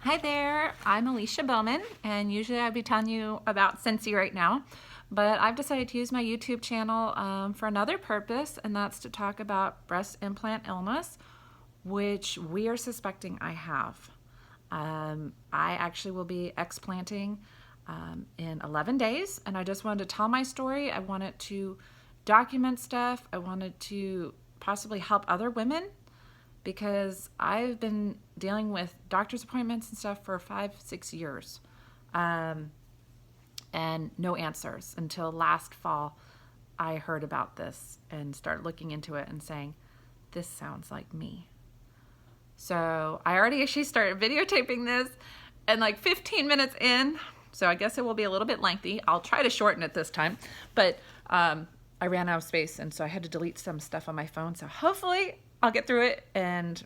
Hi there, I'm Alicia Bowman, and usually I'd be telling you about Scentsy right now, but I've decided to use my YouTube channel for another purpose, and that's to talk about breast implant illness, which we are suspecting I have. I actually will be explanting in 11 days, and I just wanted to tell my story. I wanted to document stuff. I wanted to possibly help other women because I've been dealing with doctor's appointments and stuff for 5-6 years, and no answers until last fall. I heard about this and started looking into it and saying, this sounds like me. So I already actually started videotaping this, and like 15 minutes in, so I guess it will be a little bit lengthy. I'll try to shorten it this time, but I ran out of space, and so I had to delete some stuff on my phone. So hopefully I'll get through it, and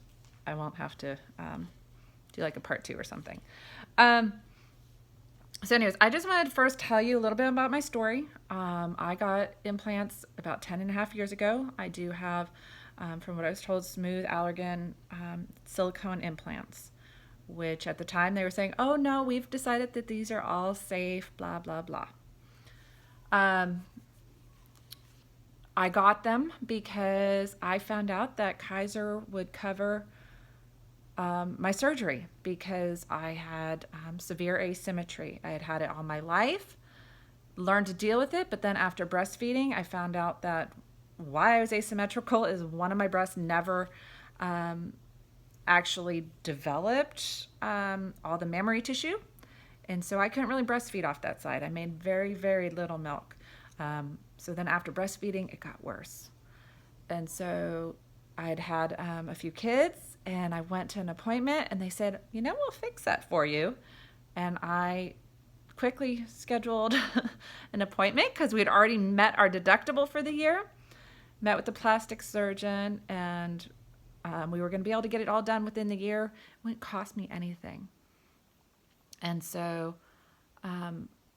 I won't have to do like a part 2 or something. So anyways, I just wanted to first tell you a little bit about my story. I got implants about 10.5 years ago. I do have, from what I was told, smooth allergen silicone implants, which at the time they were saying, oh no, we've decided that these are all safe, blah, blah, blah. I got them because I found out that Kaiser would cover my surgery because I had severe asymmetry. I had had it all my life, learned to deal with it, but then after breastfeeding, I found out that why I was asymmetrical is one of my breasts never actually developed all the mammary tissue, and so I couldn't really breastfeed off that side. I made very, very little milk. So then after breastfeeding, it got worse. And so I'd had a few kids, and I went to an appointment, and they said, you know, we'll fix that for you. And I quickly scheduled an appointment because we had already met our deductible for the year, met with the plastic surgeon, and we were going to be able to get it all done within the year. It wouldn't cost me anything. And so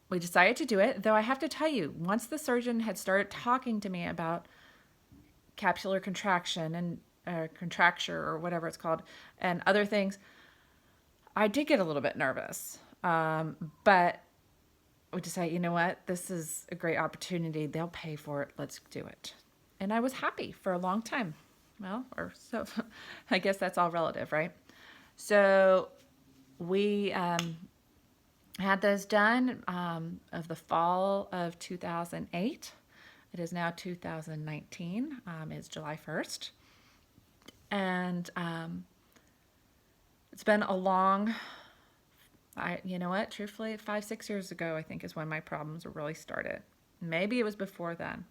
we decided to do it, though I have to tell you, once the surgeon had started talking to me about capsular contraction and contracture or whatever it's called and other things, I did get a little bit nervous. But we decided, you know what, this is a great opportunity. They'll pay for it. Let's do it. And I was happy for a long time. Well, or so, I guess that's all relative, right? So we had those done of the fall of 2008. It is now 2019. It's July 1st. And it's been a long, you know what, truthfully, 5-6 years ago, I think is when my problems really started. Maybe it was before then.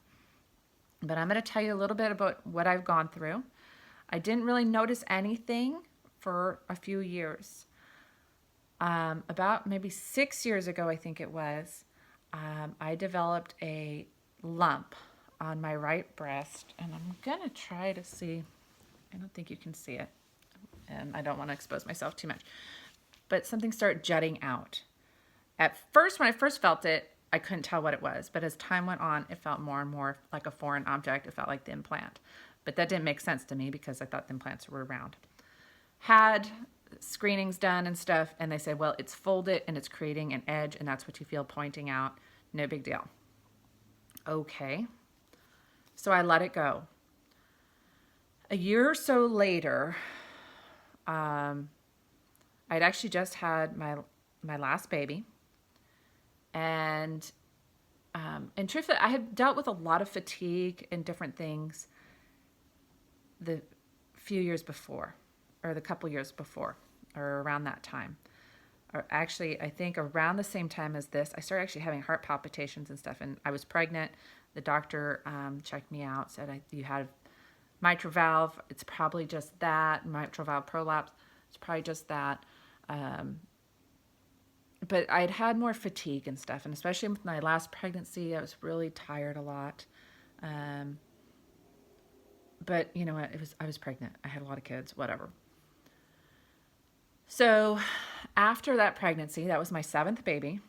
But I'm going to tell you a little bit about what I've gone through. I didn't really notice anything for a few years. About maybe 6 years ago, I think it was, I developed a lump on my right breast, and I'm gonna try to see. I don't think you can see it, and I don't want to expose myself too much, but something started jutting out. At first, when I first felt it, I couldn't tell what it was, but as time went on, it felt more and more like a foreign object. It felt like the implant, but that didn't make sense to me because I thought the implants were round. Had screenings done and stuff, and they said, well, it's folded and it's creating an edge, and that's what you feel pointing out. No big deal. Okay. So I let it go. A year or so later, I'd actually just had my last baby, and truthfully, I had dealt with a lot of fatigue and different things the few years before, or the couple years before, or around that time. Or actually, I think around the same time as this, I started actually having heart palpitations and stuff, and I was pregnant. The doctor checked me out, said, you had mitral valve. It's probably just that. Mitral valve prolapse. It's probably just that. But I'd had more fatigue and stuff, and especially with my last pregnancy, I was really tired a lot. But you know what? I was pregnant. I had a lot of kids, whatever. So after that pregnancy, that was my 7th baby,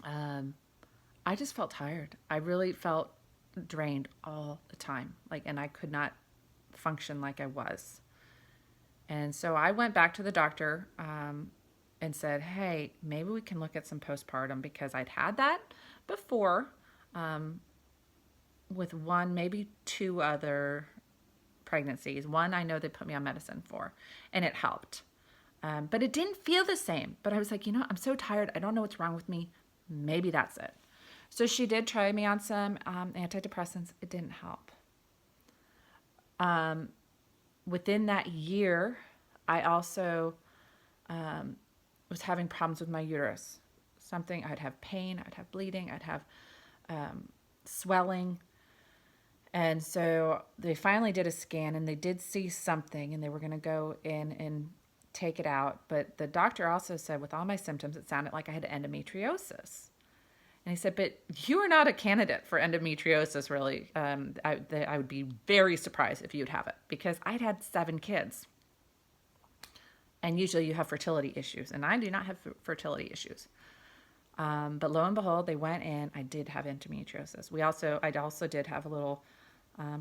I just felt tired. I really felt drained all the time, and I could not function like I was. And so I went back to the doctor and said, hey, maybe we can look at some postpartum, because I'd had that before with one, maybe two other pregnancies. One I know they put me on medicine for, and it helped. But it didn't feel the same. But I was like, I'm so tired. I don't know what's wrong with me. Maybe that's it. So she did try me on some antidepressants. It didn't help. Within that year, I also was having problems with my uterus. I'd have pain, I'd have bleeding, I'd have swelling. And so they finally did a scan, and they did see something, and they were going to go in and take it out. But the doctor also said, with all my symptoms, it sounded like I had endometriosis. And he said, but you are not a candidate for endometriosis, really. I would be very surprised if you'd have it, because I'd had 7 kids. And usually you have fertility issues, and I do not have fertility issues. But lo and behold, they went in. I did have endometriosis. I also did have a little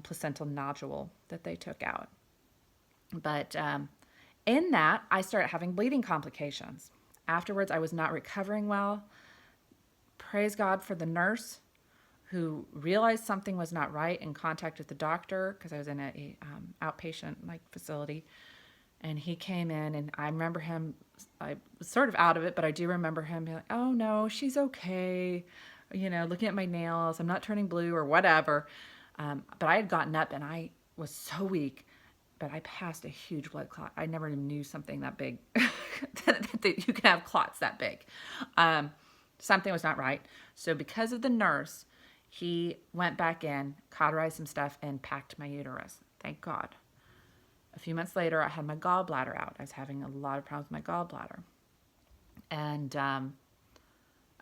placental nodule that they took out. But in that, I started having bleeding complications. Afterwards, I was not recovering well. Praise God for the nurse who realized something was not right and contacted the doctor, because I was in a outpatient facility. And he came in, and I remember him, I was sort of out of it, but I do remember him being like, oh no, she's okay. Looking at my nails, I'm not turning blue or whatever. But I had gotten up, and I was so weak, but I passed a huge blood clot. I never even knew something that big, that you can have clots that big. Something was not right. So because of the nurse, he went back in, cauterized some stuff, and packed my uterus. Thank God. A few months later, I had my gallbladder out. I was having a lot of problems with my gallbladder. And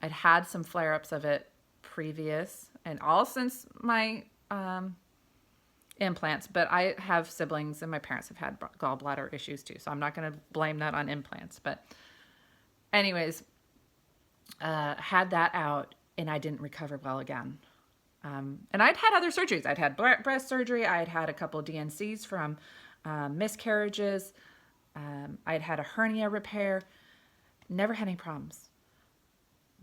I'd had some flare-ups of it previous, and all since my implants. But I have siblings, and my parents have had gallbladder issues too. So I'm not going to blame that on implants. But anyways, had that out, and I didn't recover well again. And I'd had other surgeries. I'd had breast surgery. I had had a couple of DNCs from miscarriages. I'd had a hernia repair. Never had any problems.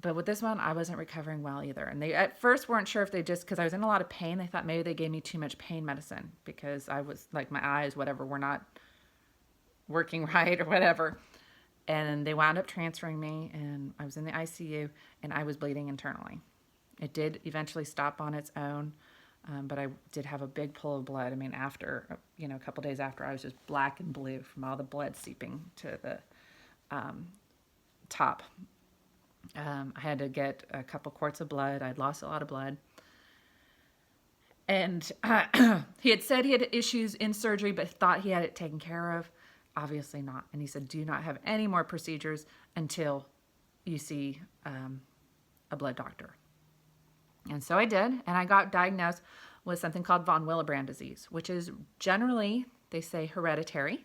But with this one, I wasn't recovering well either. And they at first weren't sure if because I was in a lot of pain, they thought maybe they gave me too much pain medicine, because I was my eyes, whatever, were not working right or whatever. And they wound up transferring me, and I was in the ICU, and I was bleeding internally. It did eventually stop on its own, but I did have a big pool of blood. I mean, after, a couple days after, I was just black and blue from all the blood seeping to the top. I had to get a couple quarts of blood. I'd lost a lot of blood. And he had said he had issues in surgery, but thought he had it taken care of. Obviously not. And he said, do not have any more procedures until you see a blood doctor. And so I did, and I got diagnosed with something called von Willebrand disease, which is generally, they say, hereditary.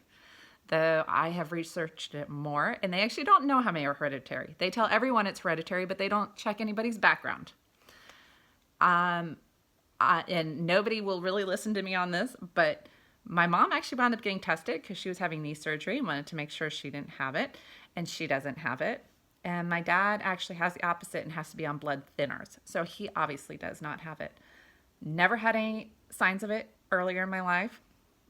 Though I have researched it more, and they actually don't know how many are hereditary. They tell everyone it's hereditary, but they don't check anybody's background. And nobody will really listen to me on this, but my mom actually wound up getting tested because she was having knee surgery and wanted to make sure she didn't have it, and she doesn't have it. And my dad actually has the opposite and has to be on blood thinners. So he obviously does not have it. Never had any signs of it earlier in my life.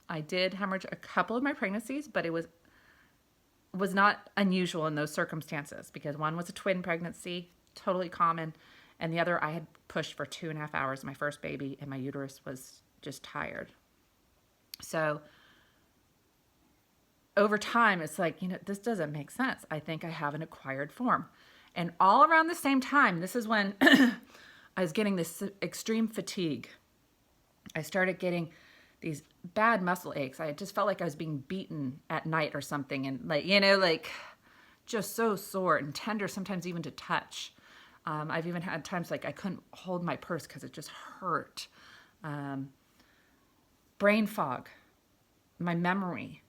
I did hemorrhage a couple of my pregnancies, but it was not unusual in those circumstances, because one was a twin pregnancy, totally common, and the other I had pushed for 2.5 hours, my first baby, and my uterus was just tired. So over time, it's like, this doesn't make sense. I think I have an acquired form. And all around the same time, this is when I was getting this extreme fatigue. I started getting these bad muscle aches. I just felt like I was being beaten at night or something. And just so sore and tender, sometimes even to touch. I've even had times I couldn't hold my purse because it just hurt. Brain fog, my memory.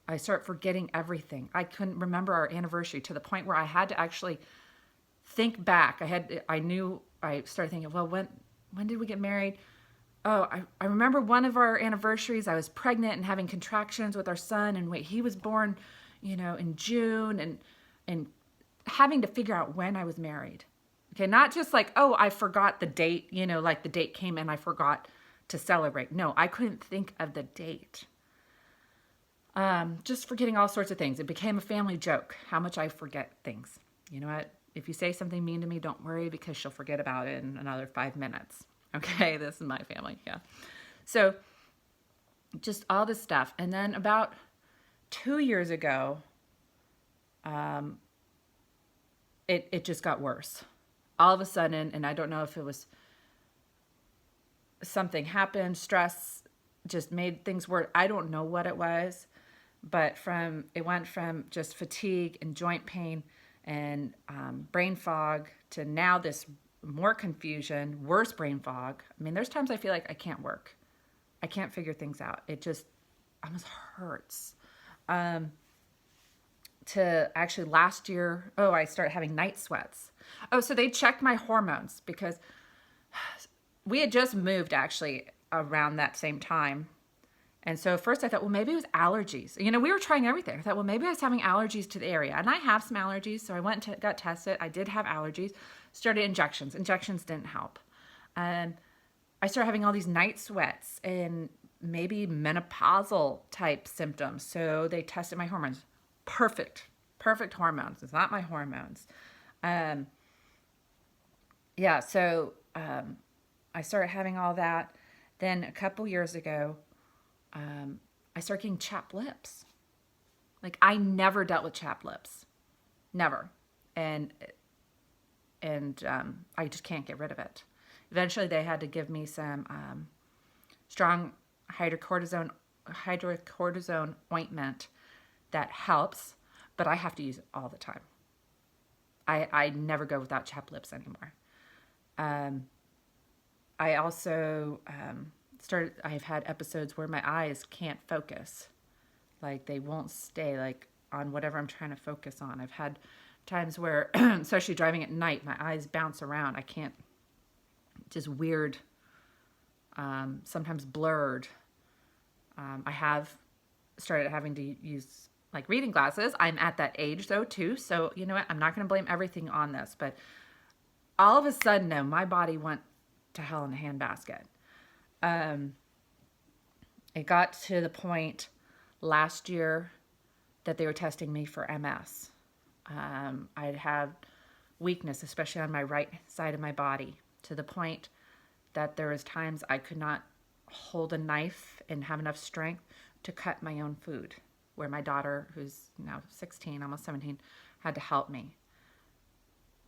I start forgetting everything. I couldn't remember our anniversary to the point where I had to actually think back. I started thinking, well, when did we get married? Oh, I remember one of our anniversaries, I was pregnant and having contractions with our son, and he was born, in June, and having to figure out when I was married. Okay, not just like, oh, I forgot the date, like the date came and I forgot to celebrate. No, I couldn't think of the date. Just forgetting all sorts of things. It became a family joke, how much I forget things. You know what? If you say something mean to me, don't worry, because she'll forget about it in another 5 minutes. Okay, this is my family, yeah. So just all this stuff. And then about 2 years ago, it just got worse. All of a sudden, and I don't know if it was something happened, stress just made things worse. I don't know what it was, but it went from just fatigue and joint pain and brain fog to now this more confusion, worse brain fog. I mean, there's times I feel like I can't work. I can't figure things out. It just almost hurts. To actually last year, I started having night sweats. So they checked my hormones because we had just moved actually around that same time. And so first I thought, well, maybe it was allergies. We were trying everything. I thought, well, maybe I was having allergies to the area. And I have some allergies, so I went and got tested. I did have allergies. Started injections. Injections didn't help. And I started having all these night sweats and maybe menopausal type symptoms. So they tested my hormones. Perfect hormones. It's not my hormones. So I started having all that. Then a couple years ago, I started getting chapped lips. Like, I never dealt with chapped lips. Never. And I just can't get rid of it. Eventually, they had to give me some strong hydrocortisone ointment that helps, but I have to use it all the time. I never go without chapped lips anymore. I also I've had episodes where my eyes can't focus. Like, they won't stay like on whatever I'm trying to focus on. I've had times where, especially driving at night, my eyes bounce around. I can't, just weird, sometimes blurred. I have started having to use like reading glasses. I'm at that age though too. So you know what? I'm not going to blame everything on this, but all of a sudden now my body went to hell in a handbasket. It got to the point last year that they were testing me for MS. I'd had weakness, especially on my right side of my body, to the point that there was times I could not hold a knife and have enough strength to cut my own food, where my daughter, who's now 16, almost 17, had to help me.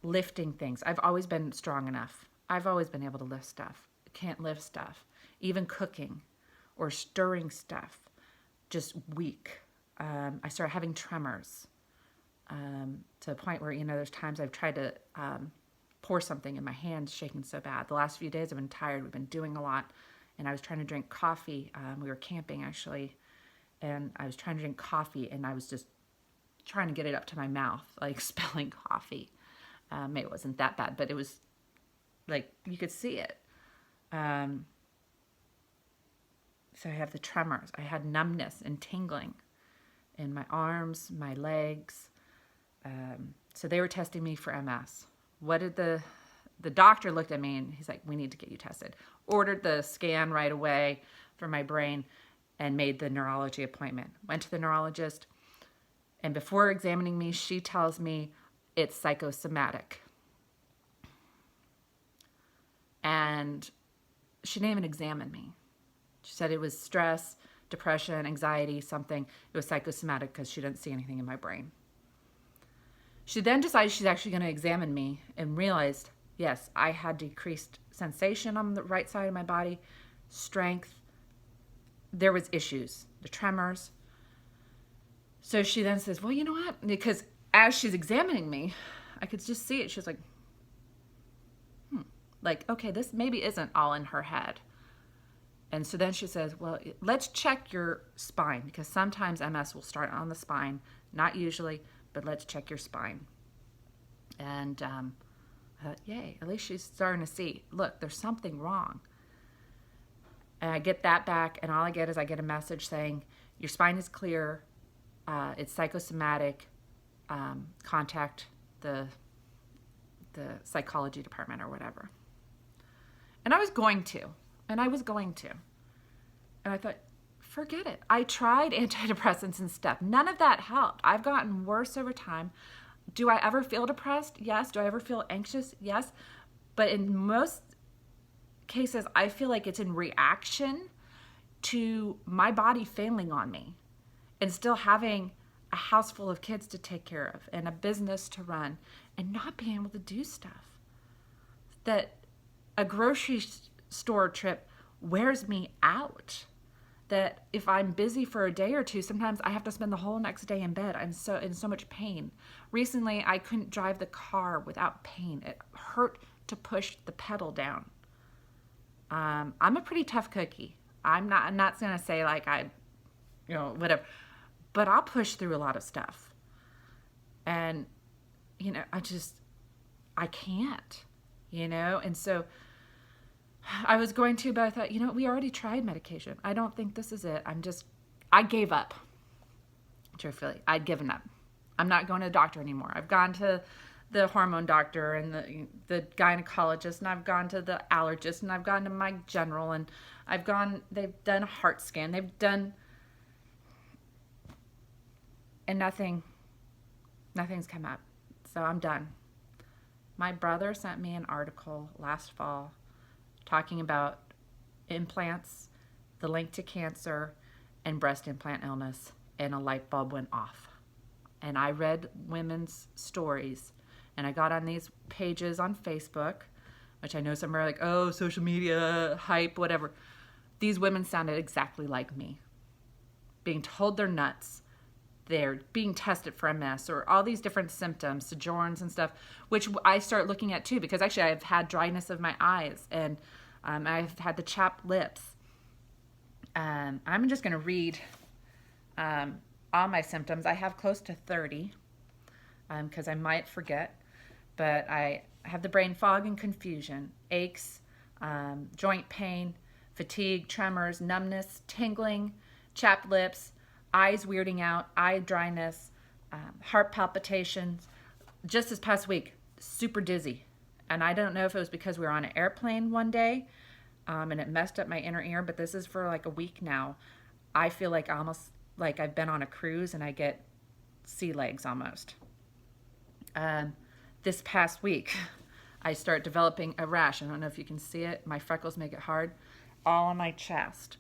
Lifting things. I've always been strong enough. I've always been able to lift stuff. Can't lift stuff. Even cooking or stirring stuff. Just weak. I started having tremors to the point where, there's times I've tried to pour something and my hand's shaking so bad. The last few days I've been tired. We've been doing a lot. And I was trying to drink coffee. We were camping actually. And I was trying to drink coffee and I was just trying to get it up to my mouth, like spilling coffee. Maybe it wasn't that bad, but it was like, you could see it. So I have the tremors. I had numbness and tingling in my arms, my legs. So they were testing me for MS. What did the doctor looked at me and he's like, we need to get you tested. Ordered the scan right away for my brain and made the neurology appointment. Went to the neurologist, and before examining me, she tells me it's psychosomatic. And she didn't even examine me. She said it was stress, depression, anxiety, something. It was psychosomatic because she didn't see anything in my brain. She then decided she's actually going to examine me and realized, yes, I had decreased sensation on the right side of my body, strength. There was issues, the tremors. So she then says, well, you know what? Because as she's examining me, I could just see it. She was like, like, okay, this maybe isn't all in her head. And so then she says, well, let's check your spine, because sometimes MS will start on the spine, not usually, but let's check your spine. And I thought, yay, at least she's starting to see, look, there's something wrong. And I get that back, and all I get a message saying, your spine is clear, it's psychosomatic, contact the psychology department or whatever. And I was going to. And I thought, forget it. I tried antidepressants and stuff. None of that helped. I've gotten worse over time. Do I ever feel depressed? Yes. Do I ever feel anxious? Yes. But in most cases, I feel like it's in reaction to my body failing on me and still having a house full of kids to take care of and a business to run and not being able to do stuff. That a grocery store trip wears me out. That if I'm busy for a day or two, sometimes I have to spend the whole next day in bed. I'm in so much pain. Recently, I couldn't drive the car without pain. It hurt to push the pedal down. I'm a pretty tough cookie. I'm not going to say like whatever, but I'll push through a lot of stuff. And, I can't, and so I was going to, but I thought, we already tried medication. I don't think this is it. I gave up. Truthfully, I'd given up. I'm not going to the doctor anymore. I've gone to the hormone doctor and the gynecologist, and I've gone to the allergist, and I've gone to my general, and they've done a heart scan. And nothing's come up. So I'm done. My brother sent me an article last fall talking about implants, the link to cancer, and breast implant illness, and a light bulb went off. And I read women's stories, and I got on these pages on Facebook, which I know some are like, oh, social media, hype, whatever. These women sounded exactly like me, being told they're nuts. They're being tested for MS or all these different symptoms, sojourns and stuff, which I start looking at too, because actually I've had dryness of my eyes, and I've had the chapped lips. I'm just going to read all my symptoms. I have close to 30 because I might forget, but I have the brain fog and confusion, aches, joint pain, fatigue, tremors, numbness, tingling, chapped lips, eyes weirding out, eye dryness, heart palpitations. Just this past week, super dizzy. And I don't know if it was because we were on an airplane one day and it messed up my inner ear, but this is for like a week now. I feel like almost like I've been on a cruise and I get sea legs almost. This past week, I start developing a rash. I don't know if you can see it. My freckles make it hard. All on my chest.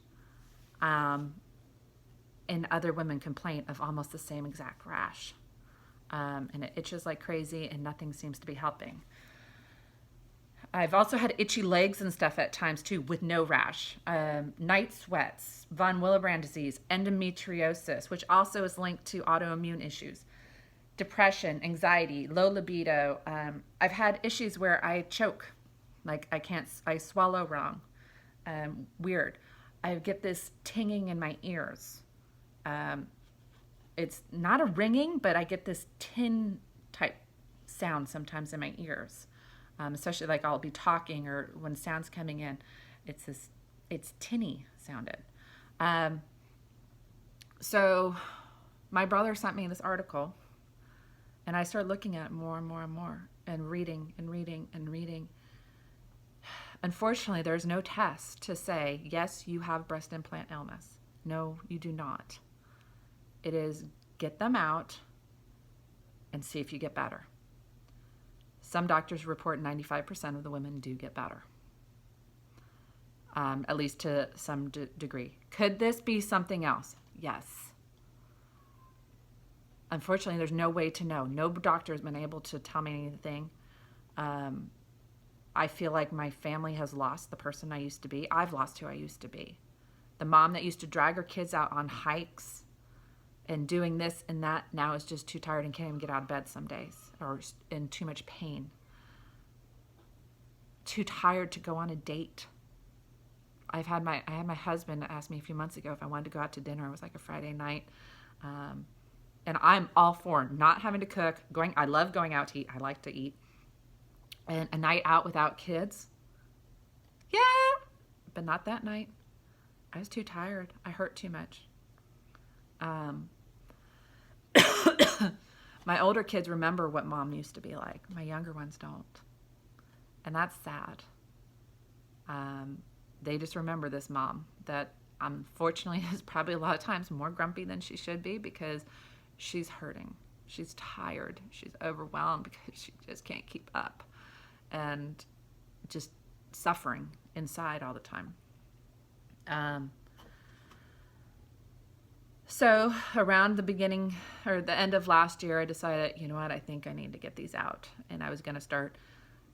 And other women complain of almost the same exact rash. And it itches like crazy and nothing seems to be helping. I've also had itchy legs and stuff at times too with no rash. Night sweats, von Willebrand disease, endometriosis, which also is linked to autoimmune issues. Depression, anxiety, low libido. I've had issues where I choke, like I swallow wrong. Weird. I get this tinging in my ears. It's not a ringing, but I get this tin type sound sometimes in my ears, especially like I'll be talking or when sound's coming in, it's tinny sounded. So my brother sent me this article and I started looking at it more and more and more and reading and reading and reading. Unfortunately, there's no test to say, yes, you have breast implant illness. No, you do not. It is get them out and see if you get better. Some doctors report 95% of the women do get better, at least to some degree. Could this be something else? Yes. Unfortunately, there's no way to know. No doctor has been able to tell me anything. I feel like my family has lost the person I used to be. I've lost who I used to be. The mom that used to drag her kids out on hikes and doing this and that now is just too tired and can't even get out of bed some days or in too much pain. Too tired to go on a date. I had my husband ask me a few months ago if I wanted to go out to dinner. It was like a Friday night. And I'm all for not having to cook. I love going out to eat. I like to eat. And a night out without kids. Yeah, but not that night. I was too tired. I hurt too much. My older kids remember what mom used to be like. My younger ones don't. And that's sad. They just remember this mom that unfortunately is probably a lot of times more grumpy than she should be because she's hurting. She's tired. She's overwhelmed because she just can't keep up and just suffering inside all the time. So around the beginning or the end of last year, I decided, you know what, I think I need to get these out. And I was going to start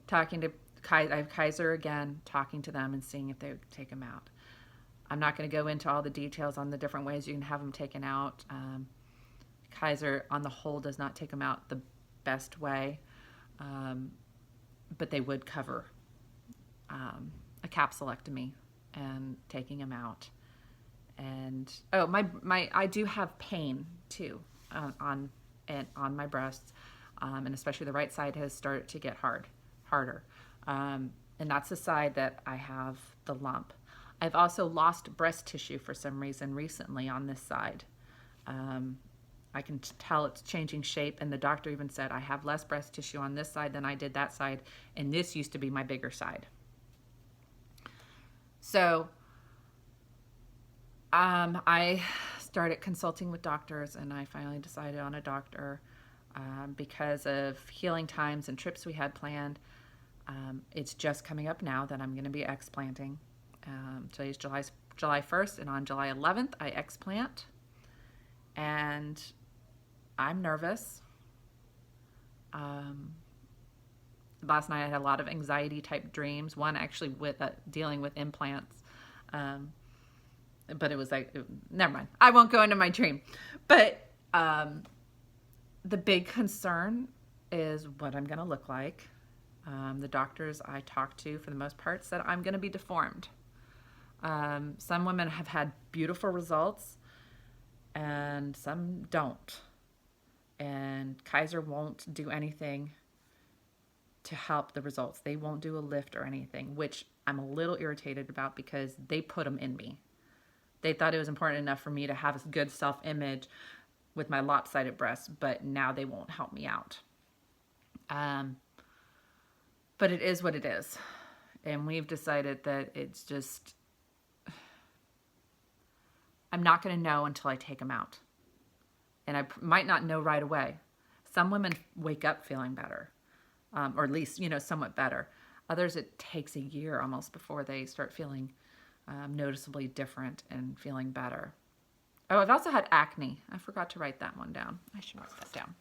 talking to I have Kaiser again, talking to them and seeing if they would take them out. I'm not going to go into all the details on the different ways you can have them taken out. Kaiser, on the whole, does not take them out the best way, but they would cover a capsulectomy and taking them out. And I do have pain too on my breasts, and especially the right side has started to get harder, and that's the side that I have the lump. I've also lost breast tissue for some reason recently on this side. I can tell it's changing shape, and the doctor even said I have less breast tissue on this side than I did that side, and this used to be my bigger side. So I started consulting with doctors, and I finally decided on a doctor because of healing times and trips we had planned. It's just coming up now that I'm going to be explanting. Today's July 1st, and on July 11th, I explant. And I'm nervous. Last night I had a lot of anxiety type dreams. One actually with dealing with implants. But it was like, never mind. I won't go into my dream. But the big concern is what I'm going to look like. The doctors I talked to, for the most part, said I'm going to be deformed. Some women have had beautiful results, and some don't. And Kaiser won't do anything to help the results. They won't do a lift or anything, which I'm a little irritated about because they put them in me. They thought it was important enough for me to have a good self-image with my lopsided breasts, but now they won't help me out. But it is what it is. And we've decided that it's just, I'm not going to know until I take them out. And I might not know right away. Some women wake up feeling better, or at least, somewhat better. Others, it takes a year almost before they start feeling noticeably different and feeling better. Oh, I've also had acne. I forgot to write that one down. I should write that down.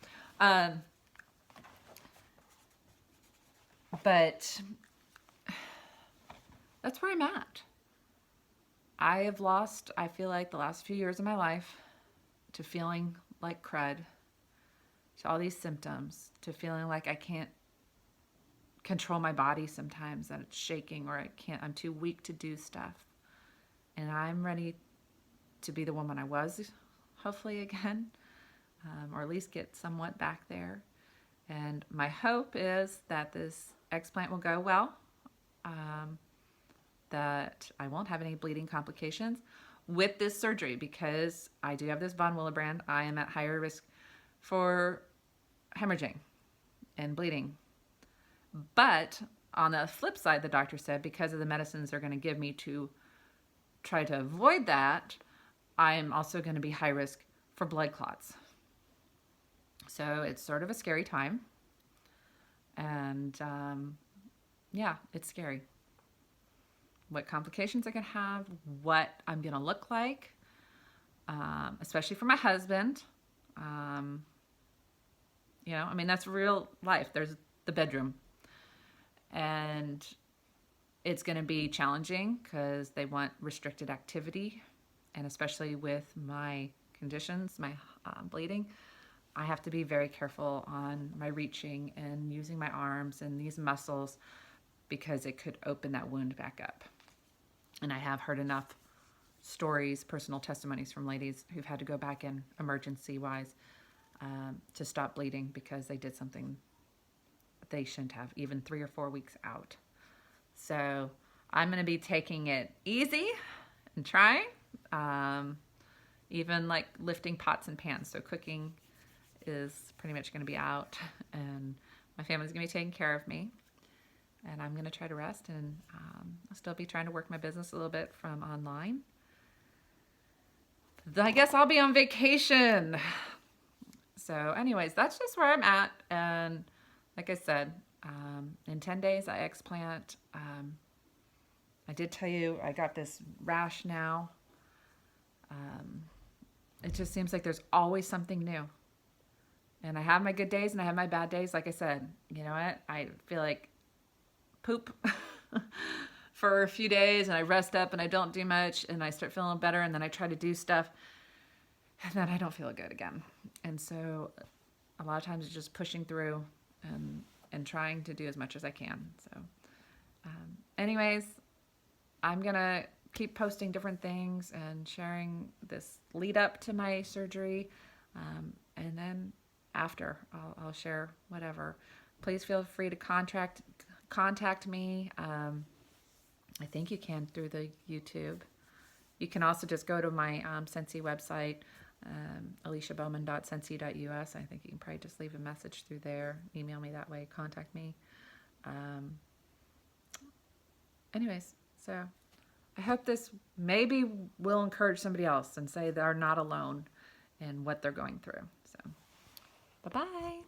But that's where I'm at. I have lost, I feel like, the last few years of my life to feeling like crud, to all these symptoms, to feeling like I can't control my body sometimes, that it's shaking, or I'm too weak to do stuff. And I'm ready to be the woman I was, hopefully again, or at least get somewhat back there. And my hope is that this explant will go well, that I won't have any bleeding complications with this surgery, because I do have this von Willebrand. I am at higher risk for hemorrhaging and bleeding. But on the flip side, the doctor said, because of the medicines they're going to give me to try to avoid that, I'm also going to be high risk for blood clots. So it's sort of a scary time. And yeah, it's scary. What complications I could have, what I'm going to look like, especially for my husband. That's real life. There's the bedroom. And it's going to be challenging because they want restricted activity. And especially with my conditions, my bleeding, I have to be very careful on my reaching and using my arms and these muscles, because it could open that wound back up. And I have heard enough stories, personal testimonies from ladies who've had to go back in emergency-wise to stop bleeding because they did something they shouldn't have, even 3 or 4 weeks out. So I'm going to be taking it easy and trying, even like lifting pots and pans. So cooking is pretty much going to be out, and my family's going to be taking care of me. And I'm going to try to rest, and I'll still be trying to work my business a little bit from online. I guess I'll be on vacation. So anyways, that's just where I'm at. And like I said, in 10 days I explant. I did tell you I got this rash now. It just seems like there's always something new. And I have my good days and I have my bad days. Like I said, you know what? I feel like poop for a few days, and I rest up and I don't do much, and I start feeling better, and then I try to do stuff, and then I don't feel good again. And so a lot of times it's just pushing through and trying to do as much as I can. So anyways, I'm gonna keep posting different things and sharing this lead up to my surgery, and then after I'll share whatever. Please feel free to contact me. I think you can through the YouTube. You can also just go to my Scentsy website, aliciabowman.scentsy.us. I think you can probably just leave a message through there, email me that way, contact me. Anyways, so I hope this maybe will encourage somebody else and say they're not alone in what they're going through. So, bye-bye.